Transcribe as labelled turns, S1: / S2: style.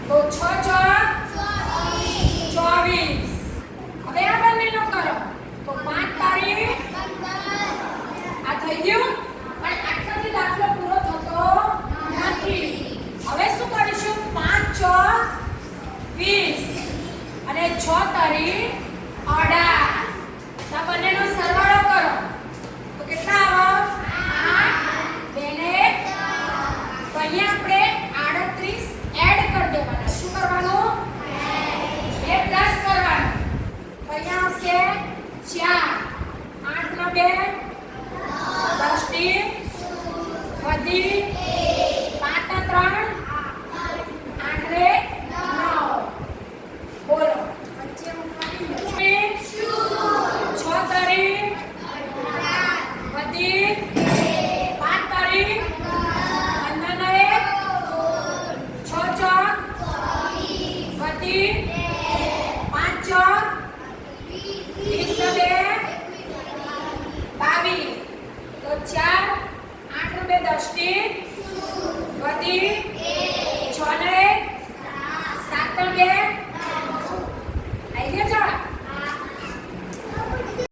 S1: તો 6 ચોક 24. હવે આ બંનેનો કરો તો 5 તારીખ આ થઈ ગયું. પણ આટલાથી દાખલો પૂરો થતો નથી. હવે શું કરીશું? 5 ચોક 20 અને 6 તારીખ 18. આ બંનેનો સરવાળો કરો તો કેટલા આવે? 8 2 ને 1. તો અહીંયા આપણે 38 એડ કરી દેવાના. શું કરવાનું? બે પ્લસ કરવાનું. તો અહીંયા આવશે 4 8 નો 2 10 થી વધી 5 ના 3 8 ને 9. બોલો વચ્ચે મૂકવાની 6 તારીખ વધી 5 તારીખ 15 ને 1 6 ચોક વધી 5 ચોક 20 ને 2 22. તો 4 8 નો 2 10 થી